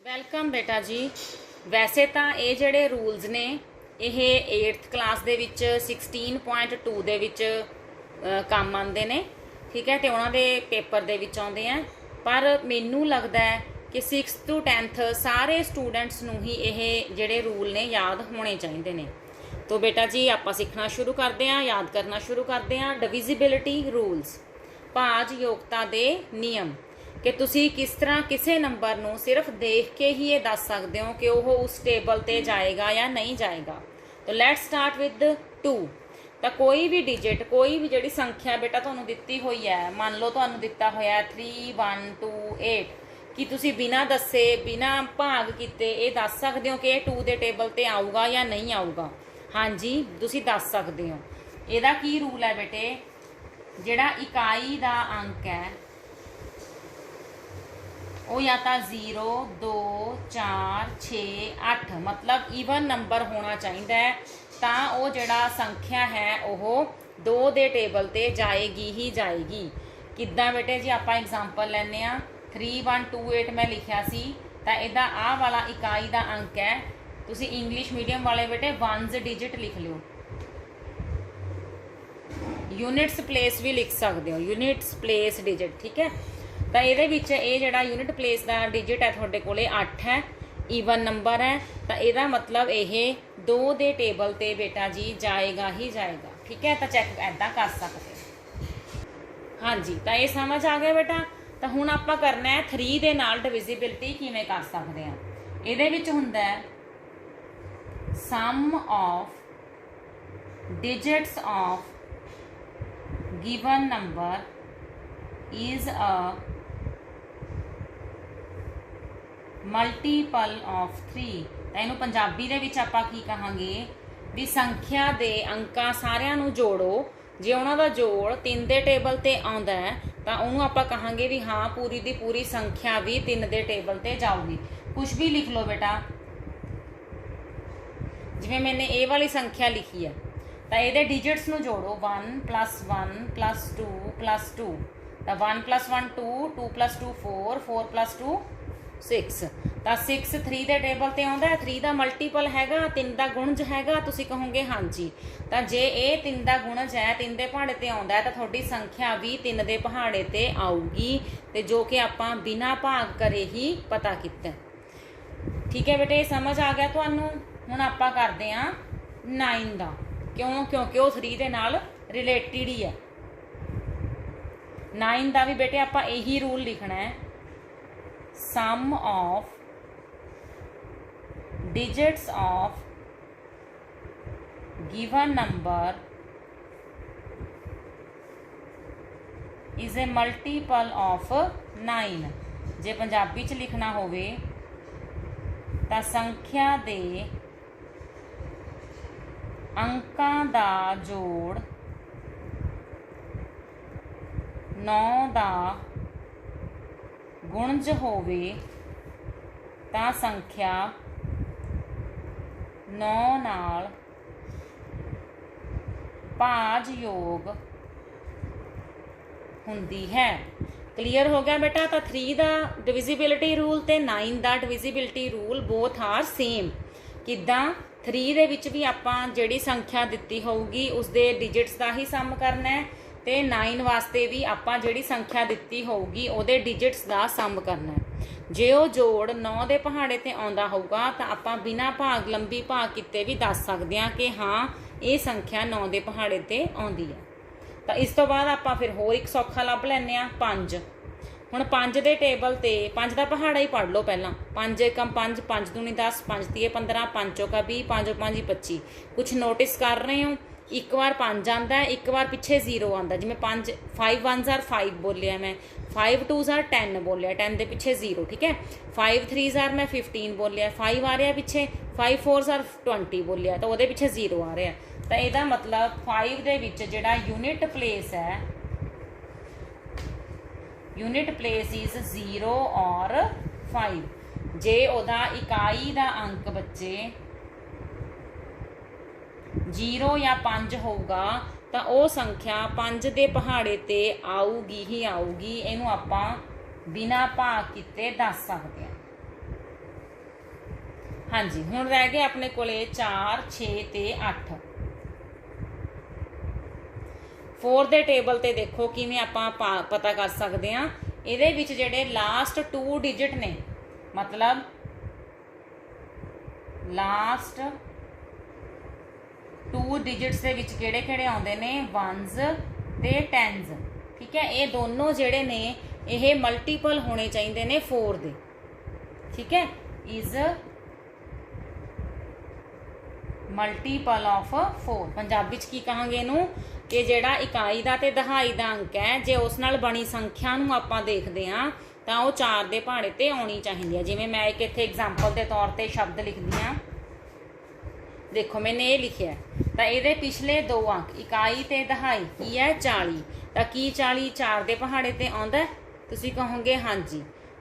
Welcome ਬੇਟਾ ਜੀ। ਵੈਸੇ ਤਾਂ ਇਹ ਜਿਹੜੇ ਰੂਲਸ ਨੇ ਇਹ 8th ਕਲਾਸ ਦੇ ਵਿੱਚ 16.2 ਦੇ ਵਿੱਚ ਕੰਮ ਆਉਂਦੇ ਨੇ, ਠੀਕ ਹੈ, ਤੇ ਉਹਨਾਂ ਦੇ ਪੇਪਰ ਦੇ ਵਿੱਚ ਆਉਂਦੇ ਆ। ਪਰ ਮੈਨੂੰ ਲੱਗਦਾ ਹੈ ਕਿ 6th to 10th ਸਾਰੇ ਸਟੂਡੈਂਟਸ ਨੂੰ ਹੀ ਇਹ ਜਿਹੜੇ ਰੂਲ ਨੇ ਯਾਦ ਹੋਣੇ ਚਾਹੀਦੇ ਨੇ। तो बेटा जी आप सीखना शुरू करते हैं, याद करना शुरू करते हैं। डिविजिबिलिटी रूल्स, भाज योगता दे नियम, कि तुसी किस तरह किसी नंबर नूं सिर्फ देख के ही ये दस सकते हो कि वह उस टेबल ते जाएगा या नहीं जाएगा। तो लैट्स स्टार्ट विद 2। तो कोई भी डिजिट, कोई भी जिहड़ी संख्या बेटा तुहानूं दित्ती हुई है, मान लो तुहानूं दिता होया 3 1 2 8, कि तुसी बिना दसे बिना भाग कीते ये दस सकते हो कि 2 के टेबल ते आऊगा या नहीं आऊगा। हाँ जी, तुसी दस सकते हो। ਇਹਦਾ ਕੀ रूल है बेटे, ਜਿਹੜਾ इकाई ਦਾ अंक है वो या तो 0 2 4 6 8 मतलब ईवन नंबर होना चाहिए, तो वो जड़ा संख्या है वो 2 के टेबल ते जाएगी ही जाएगी। किद्दां बेटे जी, आप एग्जाम्पल लैने 3128 मैं लिखा सी, तो इहदा आ वाला इकाई का अंक है। तुसी इंग्लिश मीडियम वाले बेटे 1s डिजिट लिख लो, यूनिट्स प्लेस भी लिख सकते हो, यूनिट्स प्लेस डिजिट, ठीक है। तो ये जड़ा यूनिट प्लेस का डिजिट है थोड़े को 8 है, ईवन नंबर है, तो यदा मतलब ये 2 के टेबल ते बेटा जी जाएगा ही जाएगा, ठीक है। तो चैक ऐदा कर सकते। हाँ जी, तो ये समझ आ गया बेटा। तो हुण आपां करना है 3 दे नाल डिविजिबिलिटी किवें कर सकते हैं। इहदे विच हुंदा है sum of digits of given number is a multiple of 3। तो इनू पंजाबी दे विच आपां की कहांगे भी संख्या दे अंकां सारियां नू जोड़ो, जे उन्हां दा जोड़ 3 दे टेबल ते आउंदा है तो उन्होंने आपां कहांगे भी हाँ पूरी दी पूरी संख्या भी 3 दे टेबल ते जाऊगी। कुछ भी लिख लो बेटा, जिवें मैंने ए वाली संख्या लिखी है तो ये डिजिट्स नू जोड़ो 1 + 1 + 2 + 2, तो 1 + 1 2 2 + 2 4 4 + 2 6, तो 6 3 के टेबल ते आउंदा है। 3 का मल्टीपल हैगा, 3 का गुणज हैगा, तुसीं कहोगे हाँ जी। तो जे ये 3 का गुणज है 3 के पहाड़े ते आउंदा है तो थोड़ी संख्या भी 3 के पहाड़े ते आऊगी, तो जो कि आपां बिना भाग करे ही पता किता, ठीक है बेटे। समझ आ गया तुहानूं। हुण आपां करदे हां 9 का, क्यों क्योंकि वो 3 के नाल रिलेटिड ही है। 9 का भी बेटे आपां यही रूल लिखना है, sum of digits of given number is a multiple of 9। जे पंजाबी च लिखना होवे तो संख्या दे अंकां दा जोड़ 9 का गुणज होवे तां संख्या 9 नाल भाज योग हुंदी है। क्लीयर हो गया बेटा। तो 3 का डिविजिबिलिटी रूल ते 9 का divisibility rule both are same. किद्दां 3 दे विच भी आपां जिहड़ी संख्या दित्ती होऊगी उसदे डिजिट्स का ही सम करना है, तो 9 वास्ते भी आपां जिहड़ी संख्या दित्ती होऊगी उहदे डिजिट्स का सम करना है। जे वो जोड़ 9 के पहाड़े ते आउंदा होऊगा तो आपां बिना भाग लंबी भाग किते भी दस सकते हैं कि हाँ ये संख्या 9 के पहाड़े ते आउंदी है। तो इस तो बाद आपां फिर होर एक सौखा लभ लैने आ 5। हुण 5 के टेबल ते 5 का पहाड़ा ही पढ़ लो पहला। 5 एकम 5, 5 दूनी 10, 5 तीए 15, 5 चौका 20, 5 5 25। कुछ नोटिस कर रहे हो, एक बार 5 आता है, एक बार पिछे 0 आता, जिमें 5 5 1s are 5 बोलिया मैं, 5 2s are 10 बोलिया, 10 के पिछे 0, ठीक है। 5 3s are मैं 15 बोलिया, 5 आ रहा पिछे, 5 4s are 20 बोलिया, तो वो पिछे 0 आ रहा। तो यदा मतलब 5 दे विच जिहड़ा यूनिट प्लेस है, यूनिट प्लेस इज 0 और 5। जे ओदा इकाई का अंक बच्चे 0 या 5 होगा तो वह संख्या 5 के पहाड़े ते आऊगी ही आऊगी। इनू आपां बिना भाग किते दस सकते हैं। हाँ जी, हुण रह गए अपने कोले 4 6 ते 8। 4 ਦੇ ਟੇਬਲ ਤੇ ਦੇਖੋ ਕਿਵੇਂ ਆਪਾਂ ਪਤਾ ਕਰ ਸਕਦੇ ਹਾਂ। ਇਹਦੇ ਵਿੱਚ ਜਿਹੜੇ ਲਾਸਟ 2 ਡਿਜਿਟ ਨੇ, ਮਤਲਬ ਲਾਸਟ 2 ਡਿਜਿਟਸ ਦੇ ਵਿੱਚ ਕਿਹੜੇ ਕਿਹੜੇ ਆਉਂਦੇ ਨੇ, 1s ਤੇ 10s। ठीक है, ये दोनों ਜਿਹੜੇ ਨੇ ਇਹ ਮਲਟੀਪਲ ਹੋਣੇ ਚਾਹੀਦੇ ਨੇ 4 ਦੇ। ठीक है, इज ਮਲਟੀਪਲ ਆਫ 4। ਪੰਜਾਬੀ ਚ ਕੀ ਕਹਾਂਗੇ ਇਹਨੂੰ ਕਿ ਜਿਹੜਾ ਇਕਾਈ ਦਾ ਤੇ ਦਹਾਈ ਦਾ ਅੰਕ ਹੈ, ਜੇ ਉਸ ਨਾਲ ਬਣੀ ਸੰਖਿਆ ਨੂੰ ਆਪਾਂ ਦੇਖਦੇ ਹਾਂ ਤਾਂ ਉਹ 4 ਦੇ ਪਹਾੜੇ ਤੇ ਆਉਣੀ ਚਾਹੀਦੀ ਹੈ। ਜਿਵੇਂ ਮੈਂ ਇੱਕ ਇੱਥੇ ਐਗਜ਼ਾਮਪਲ ਦੇ ਤੌਰ ਤੇ ਸ਼ਬਦ ਲਿਖਦੀ ਹਾਂ, देखो मैंने ये लिखा है, तो ये पिछले 2 अंक इकाई ते दहाई की है 40, तो की 40 4 के पहाड़े ते आउंदा है? तुसीं कहोगे हाँ जी,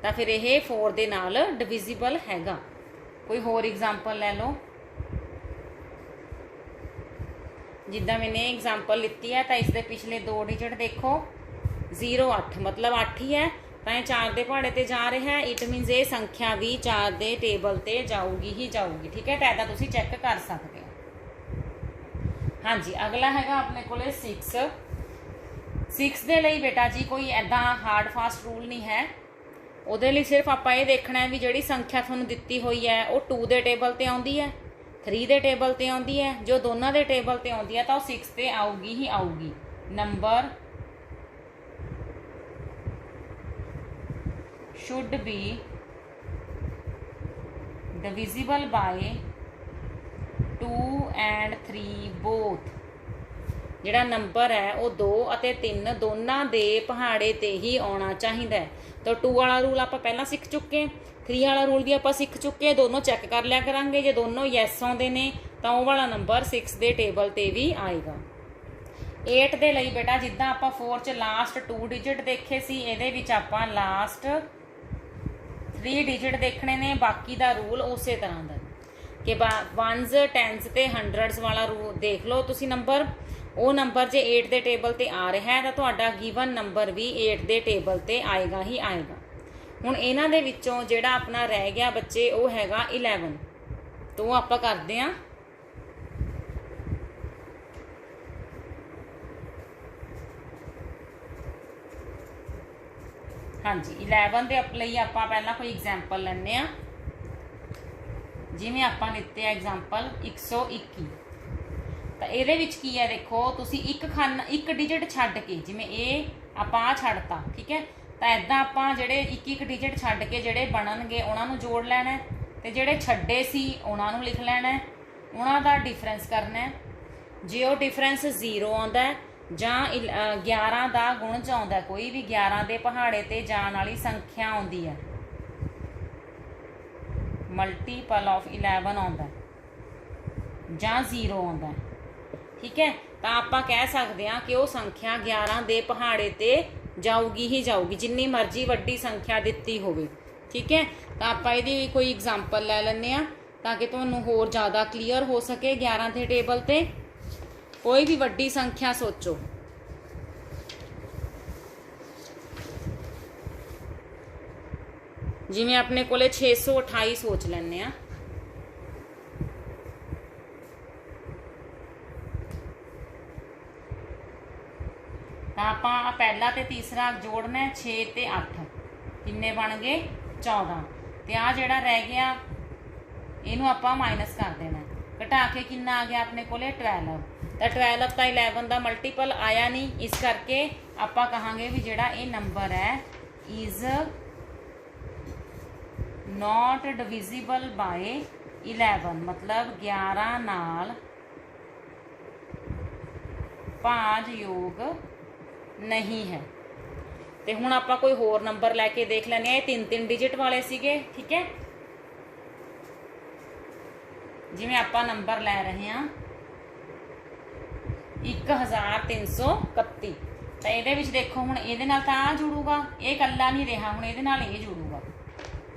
तो फिर यह 4 दे नाल डिविजिबल हैगा। कोई होर एग्जाम्पल लै लो, जिद्दां मैंने एग्जाम्पल लिती है, तो इसके पिछले 2 डिजिट देखो 0 8, मतलब 8 ही है, तो ये 4 के पहाड़े ते जा रहा है। इट मीनस ये संख्या भी 4 के टेबल ते जाऊगी ही जाऊगी। ठीक है, तो ऐसा तुसीं चैक कर सकते हो। हाँ जी, अगला हैगा अपने कोले 6। 6 दे लई बेटा जी कोई ऐदा हार्ड फास्ट रूल नहीं है। उहदे लई सिर्फ आपां ये देखना है भी जिहड़ी संख्या तुहानूं दित्ती हुई है वो 2 के टेबल ते आउंदी है, 3 के टेबल ते आउंदी है। जो दोनों के टेबल ते आउंदी है तो 6 ते आऊगी ही आऊगी। Number should be divisible by 2 and 3 both। ਜਿਹੜਾ ਨੰਬਰ ਹੈ ਉਹ 2 ਅਤੇ 3 ਦੋਨਾਂ ਦੇ ਪਹਾੜੇ ਤੇ ਹੀ ਆਉਣਾ ਚਾਹੀਦਾ ਹੈ। ਤਾਂ 2 ਵਾਲਾ ਰੂਲ ਆਪਾਂ ਪਹਿਲਾਂ ਸਿੱਖ ਚੁੱਕੇ, 3 ਵਾਲਾ ਰੂਲ ਵੀ ਆਪਾਂ ਸਿੱਖ ਚੁੱਕੇ। ਦੋਨੋਂ ਚੈੱਕ ਕਰ ਲਿਆ ਕਰਾਂਗੇ, ਜੇ ਦੋਨੋਂ ਯੈਸ ਆਉਂਦੇ ਨੇ ਤਾਂ ਉਹ ਵਾਲਾ ਨੰਬਰ 6 ਦੇ ਟੇਬਲ ਤੇ ਵੀ ਆਏਗਾ। 8 ਦੇ ਲਈ ਬੇਟਾ ਜਿੱਦਾਂ ਆਪਾਂ 4 ਚ ਲਾਸਟ 2 ਡਿਜਿਟ ਦੇਖੇ ਸੀ, ਇਹਦੇ ਵਿੱਚ ਆਪਾਂ ਲਾਸਟ 3 डिजिट देखने ने। बाकी का रूल उस तरह का कि 1s 10s ते 100s वाला रूल देख लो तुसी। नंबर वो नंबर जे 8 के टेबल ते आ रहा है तो तुहाडा गिवन नंबर भी 8 के टेबल ते आएगा ही आएगा। हुण इन्हां दे विच्चों जिहड़ा अपना रह गया बच्चे वो हैगा 11, तो वो आपां करदे हां। हाँ जी, 11 के ਲਈ ਆਪਾਂ ਪਹਿਲਾਂ कोई एग्जाम्पल ਲੈਂਦੇ ਆ। ਜਿਵੇਂ ਆਪਾਂ ਲਿੱਤੇ ਆ एग्जाम्पल 121, ਤਾਂ ਇਹਦੇ ਵਿੱਚ ਕੀ ਹੈ ਦੇਖੋ ਤੁਸੀਂ ਇੱਕ ਡਿਜਿਟ ਛੱਡ ਕੇ, ਜਿਵੇਂ ਇਹ ਆਪਾਂ ਛੱਡਤਾ, ਠੀਕ ਹੈ, ਤਾਂ ਇਦਾਂ ਆਪਾਂ ਜਿਹੜੇ ਇੱਕ ਡਿਜਿਟ ਛੱਡ ਕੇ ਜਿਹੜੇ ਬਣਨਗੇ ਉਹਨਾਂ ਨੂੰ ਜੋੜ ਲੈਣਾ ਤੇ ਜਿਹੜੇ ਛੱਡੇ ਸੀ ਉਹਨਾਂ ਨੂੰ ਲਿਖ ਲੈਣਾ, ਉਹਨਾਂ ਦਾ ਡਿਫਰੈਂਸ ਕਰਨਾ। ਜੇ ਉਹ ਡਿਫਰੈਂਸ 0 ਆਉਂਦਾ ਜਾਂ 11 ਦਾ ਗੁਣ 'ਚ ਆਉਂਦਾ, ਕੋਈ ਵੀ 11 ਦੇ ਪਹਾੜੇ ਤੇ ਜਾਣ ਵਾਲੀ ਸੰਖਿਆ ਆਉਂਦੀ ਹੈ, ਮਲਟੀਪਲ ਆਫ 11 ਆਉਂਦਾ ਜਾਂ 0 ਆਉਂਦਾ, ਠੀਕ ਹੈ, ਤਾਂ ਆਪਾਂ ਕਹਿ ਸਕਦੇ ਹਾਂ ਕਿ ਉਹ ਸੰਖਿਆ 11 ਦੇ ਪਹਾੜੇ ਤੇ ਜਾਊਗੀ ਹੀ ਜਾਊਗੀ, ਜਿੰਨੀ ਮਰਜ਼ੀ ਵੱਡੀ ਸੰਖਿਆ ਦਿੱਤੀ ਹੋਵੇ। ਠੀਕ ਹੈ, ਤਾਂ ਆਪਾਂ ਇਹਦੀ ਵੀ ਕੋਈ ਐਗਜ਼ਾਮਪਲ ਲੈ ਲੈਂਦੇ ਹਾਂ ਤਾਂ ਕਿ ਤੁਹਾਨੂੰ ਹੋਰ ਜ਼ਿਆਦਾ ਕਲੀਅਰ ਹੋ ਸਕੇ। 11 ਦੇ ਟੇਬਲ ਤੇ कोई भी वड्डी संख्या सोचो, जिवें अपने कोले 628 सोच लैने आ। तो आपां पहला ते तीसरा जोड़ना 6 ते 8, किन्ने बन गए 14, ते आ जिहड़ा रह गया इहनूं आपां माइनस कर देना, घटा के किन्ना आ गया अपने कोले 12। तो 12 तो 11 का मल्टीपल आया नहीं, इस करके आप कहांगे भी जिहड़ा ये नंबर है इज़ नॉट डिविजिबल बाय 11, मतलब 11 नाल भाज योग नहीं है। तो हुण आपां कोई होर नंबर लैके देख लैने, 3-3 डिजिट वाले सीगे। ठीक है, जिवें आपां नंबर लै रहे हैं 1331, तो ये देखो हुण ये नाल तां जुड़ूगा, ये कल्ला नहीं रहा, हुण ये नाल ये जुड़ूगा।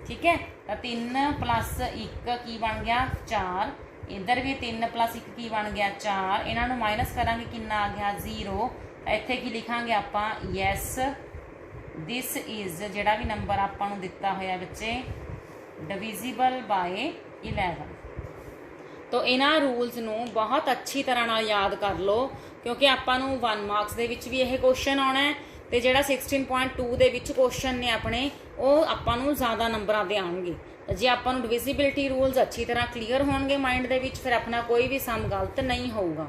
ठीक है, तो 3 + 1 की बन गया 4, इधर भी 3 + 1 की बन गया 4, इन्हां नूं माइनस करांगे किन्ना आ गया 0। इत्थे की लिखांगे आपां यस दिस इज़ जिहड़ा भी नंबर आपां नूं दित्ता होया बच्चे डिविजिबल बाय 11। तो इन्हां रूल्स नूं बहुत अच्छी तरह नाल याद कर लो, क्योंकि आपां नूं 1 मार्क्स दे विच भी यह क्वेश्चन आउणा है ते जिहड़ा 16.2 दे विच क्वेश्चन ने अपने ਉਹ ਆਪਾਂ ਨੂੰ ਜ਼ਿਆਦਾ ਨੰਬਰਾਂ ਦੇ ਆਉਣਗੇ। ਜੇ ਆਪਾਂ ਨੂੰ ਡਿਵਿਜ਼ੀਬਿਲਟੀ ਰੂਲਸ ਅੱਛੀ ਤਰ੍ਹਾਂ ਕਲੀਅਰ ਹੋਣਗੇ ਮਾਈਂਡ ਦੇ ਵਿੱਚ, ਫਿਰ ਆਪਣਾ ਕੋਈ ਵੀ ਸਮ ਗਲਤ ਨਹੀਂ ਹੋਊਗਾ।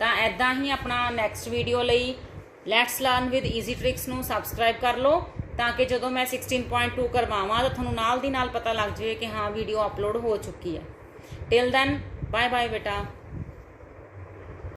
ਤਾਂ ਐਦਾਂ ਹੀ ਆਪਣਾ ਨੈਕਸਟ ਵੀਡੀਓ ਲਈ let's learn with easy tricks ਨੂੰ ਸਬਸਕ੍ਰਾਈਬ ਕਰ ਲਓ, ਤਾਂ ਕਿ ਜਦੋਂ ਮੈਂ 16.2 ਕਰਵਾਵਾਂ ਤਾਂ ਤੁਹਾਨੂੰ ਨਾਲ ਦੀ ਨਾਲ ਪਤਾ ਲੱਗ ਜਾਵੇ ਕਿ ਹਾਂ ਵੀਡੀਓ ਅਪਲੋਡ ਹੋ ਚੁੱਕੀ ਹੈ। ਟਿਲ ਦੈਨ ਬਾਏ ਬਾਏ ਬੇਟਾ।